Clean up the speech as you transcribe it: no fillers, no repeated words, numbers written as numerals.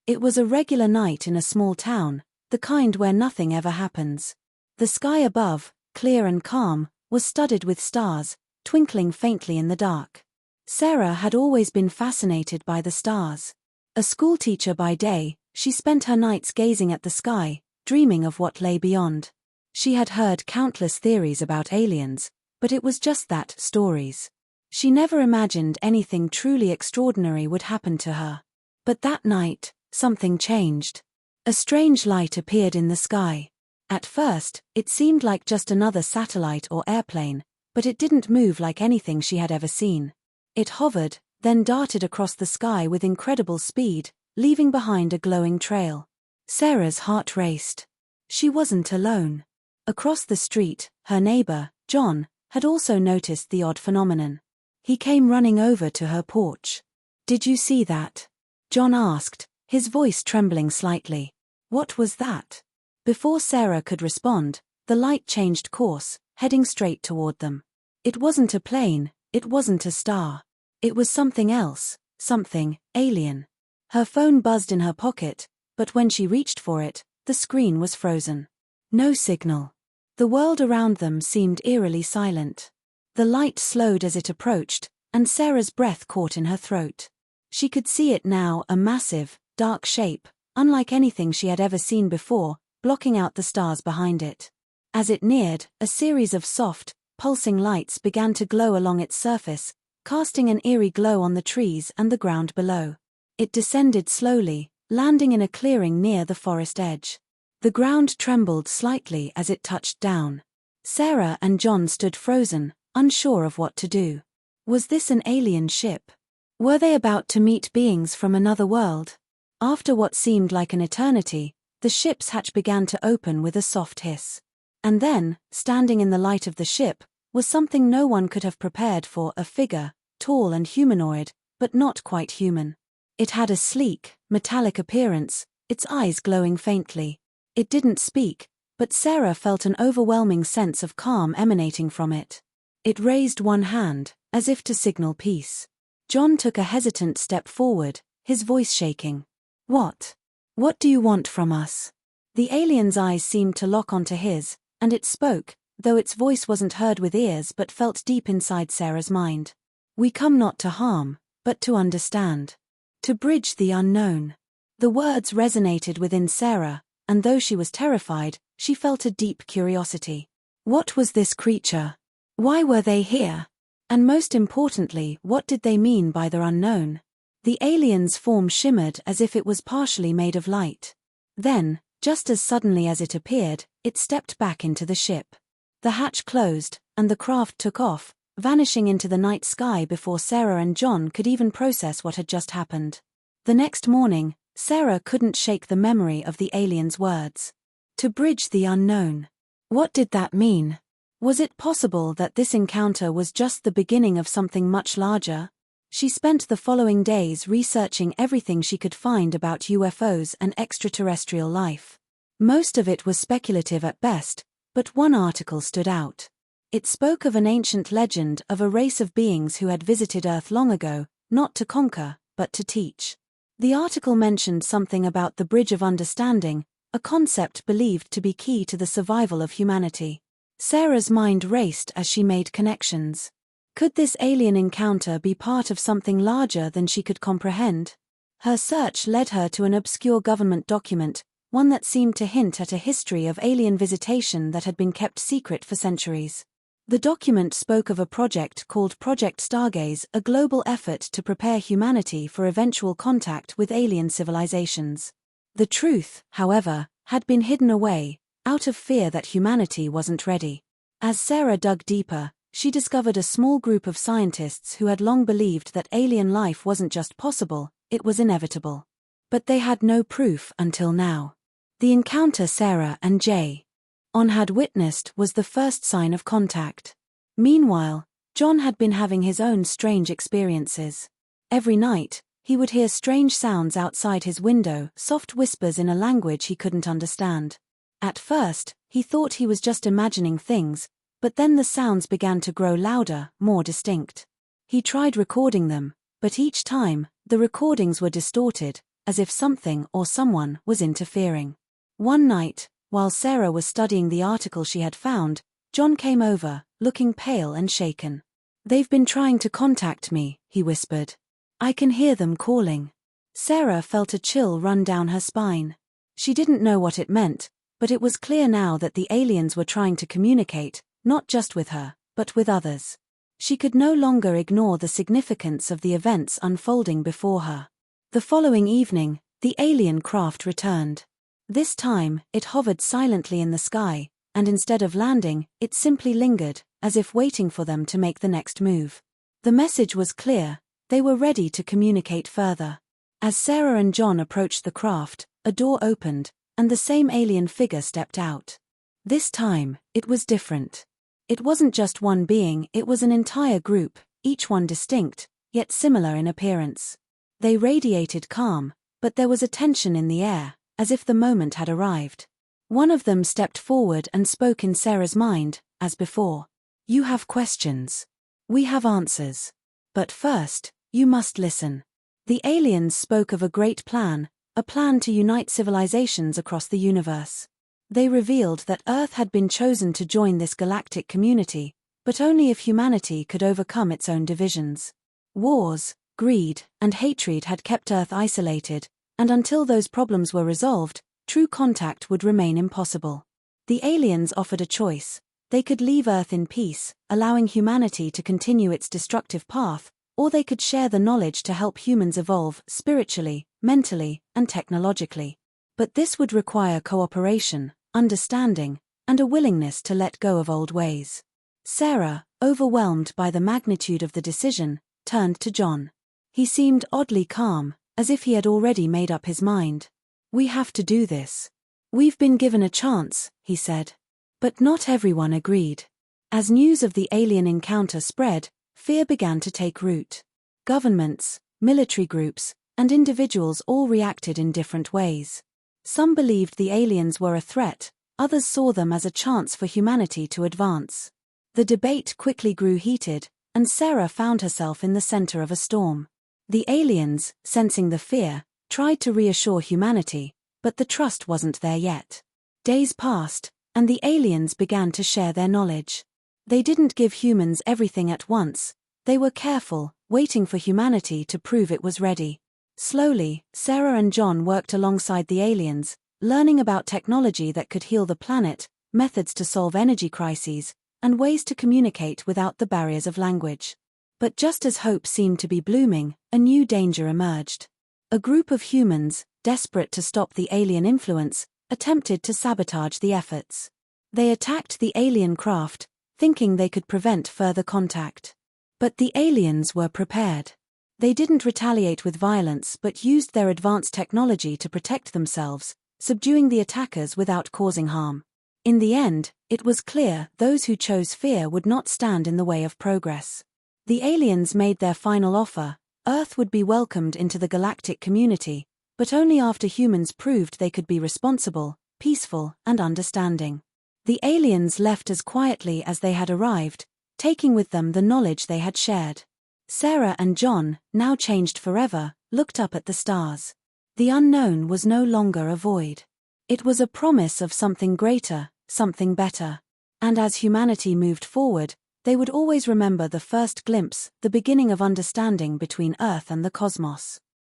It was a regular night in a small town, the kind where nothing ever happens. The sky above, clear and calm, was studded with stars, twinkling faintly in the dark. Sarah had always been fascinated by the stars. A schoolteacher by day, she spent her nights gazing at the sky, dreaming of what lay beyond. She had heard countless theories about aliens, but it was just that, stories. She never imagined anything truly extraordinary would happen to her. But that night, something changed. A strange light appeared in the sky. At first, it seemed like just another satellite or airplane, but it didn't move like anything she had ever seen. It hovered, then darted across the sky with incredible speed, leaving behind a glowing trail. Sarah's heart raced. She wasn't alone. Across the street, her neighbor, John, had also noticed the odd phenomenon. He came running over to her porch. "Did you see that?" John asked, his voice trembling slightly. "What was that?" Before Sarah could respond, the light changed course, heading straight toward them. It wasn't a plane, it wasn't a star. It was something else, something alien. Her phone buzzed in her pocket, but when she reached for it, the screen was frozen. No signal. The world around them seemed eerily silent. The light slowed as it approached, and Sarah's breath caught in her throat. She could see it now, a massive, dark shape, unlike anything she had ever seen before, blocking out the stars behind it. As it neared, a series of soft, pulsing lights began to glow along its surface, casting an eerie glow on the trees and the ground below. It descended slowly, landing in a clearing near the forest edge. The ground trembled slightly as it touched down. Sarah and John stood frozen, unsure of what to do. Was this an alien ship? Were they about to meet beings from another world? After what seemed like an eternity, the ship's hatch began to open with a soft hiss. And then, standing in the light of the ship, was something no one could have prepared for, a figure, tall and humanoid, but not quite human. It had a sleek, metallic appearance, its eyes glowing faintly. It didn't speak, but Sarah felt an overwhelming sense of calm emanating from it. It raised one hand, as if to signal peace. John took a hesitant step forward, his voice shaking. "What? What do you want from us?" The alien's eyes seemed to lock onto his, and it spoke, though its voice wasn't heard with ears but felt deep inside Sarah's mind. "We come not to harm, but to understand. To bridge the unknown." The words resonated within Sarah, and though she was terrified, she felt a deep curiosity. What was this creature? Why were they here? And most importantly, what did they mean by the unknown? The alien's form shimmered as if it was partially made of light. Then, just as suddenly as it appeared, it stepped back into the ship. The hatch closed, and the craft took off, vanishing into the night sky before Sarah and John could even process what had just happened. The next morning, Sarah couldn't shake the memory of the alien's words. To bridge the unknown. What did that mean? Was it possible that this encounter was just the beginning of something much larger? She spent the following days researching everything she could find about UFOs and extraterrestrial life. Most of it was speculative at best, but one article stood out. It spoke of an ancient legend of a race of beings who had visited Earth long ago, not to conquer, but to teach. The article mentioned something about the Bridge of Understanding, a concept believed to be key to the survival of humanity. Sarah's mind raced as she made connections. Could this alien encounter be part of something larger than she could comprehend? Her search led her to an obscure government document, one that seemed to hint at a history of alien visitation that had been kept secret for centuries. The document spoke of a project called Project Stargaze, a global effort to prepare humanity for eventual contact with alien civilizations. The truth, however, had been hidden away, out of fear that humanity wasn't ready. As Sarah dug deeper, she discovered a small group of scientists who had long believed that alien life wasn't just possible, it was inevitable. But they had no proof until now. The encounter Sarah and John had witnessed was the first sign of contact. Meanwhile, John had been having his own strange experiences. Every night, he would hear strange sounds outside his window, soft whispers in a language he couldn't understand. At first, he thought he was just imagining things, but then the sounds began to grow louder, more distinct. He tried recording them, but each time, the recordings were distorted, as if something or someone was interfering. One night, while Sarah was studying the article she had found, John came over, looking pale and shaken. "They've been trying to contact me," he whispered. "I can hear them calling." Sarah felt a chill run down her spine. She didn't know what it meant, but it was clear now that the aliens were trying to communicate, not just with her, but with others. She could no longer ignore the significance of the events unfolding before her. The following evening, the alien craft returned. This time, it hovered silently in the sky, and instead of landing, it simply lingered, as if waiting for them to make the next move. The message was clear: they were ready to communicate further. As Sarah and John approached the craft, a door opened, and the same alien figure stepped out. This time, it was different. It wasn't just one being, it was an entire group, each one distinct, yet similar in appearance. They radiated calm, but there was a tension in the air, as if the moment had arrived. One of them stepped forward and spoke in Sarah's mind, as before. "You have questions. We have answers. But first, you must listen." The aliens spoke of a great plan, a plan to unite civilizations across the universe. They revealed that Earth had been chosen to join this galactic community, but only if humanity could overcome its own divisions. Wars, greed, and hatred had kept Earth isolated, and until those problems were resolved, true contact would remain impossible. The aliens offered a choice. They could leave Earth in peace, allowing humanity to continue its destructive path, or they could share the knowledge to help humans evolve spiritually, mentally, and technologically. But this would require cooperation, understanding, and a willingness to let go of old ways. Sarah, overwhelmed by the magnitude of the decision, turned to John. He seemed oddly calm, as if he had already made up his mind. "We have to do this. We've been given a chance," he said. But not everyone agreed. As news of the alien encounter spread, fear began to take root. Governments, military groups, and individuals all reacted in different ways. Some believed the aliens were a threat, others saw them as a chance for humanity to advance. The debate quickly grew heated, and Sarah found herself in the center of a storm. The aliens, sensing the fear, tried to reassure humanity, but the trust wasn't there yet. Days passed, and the aliens began to share their knowledge. They didn't give humans everything at once. They were careful, waiting for humanity to prove it was ready. Slowly, Sarah and John worked alongside the aliens, learning about technology that could heal the planet, methods to solve energy crises, and ways to communicate without the barriers of language. But just as hope seemed to be blooming, a new danger emerged. A group of humans, desperate to stop the alien influence, attempted to sabotage the efforts. They attacked the alien craft, thinking they could prevent further contact. But the aliens were prepared. They didn't retaliate with violence but used their advanced technology to protect themselves, subduing the attackers without causing harm. In the end, it was clear those who chose fear would not stand in the way of progress. The aliens made their final offer. Earth would be welcomed into the galactic community, but only after humans proved they could be responsible, peaceful, and understanding. The aliens left as quietly as they had arrived, taking with them the knowledge they had shared. Sarah and John, now changed forever, looked up at the stars. The unknown was no longer a void. It was a promise of something greater, something better. And as humanity moved forward, they would always remember the first glimpse, the beginning of understanding between Earth and the cosmos.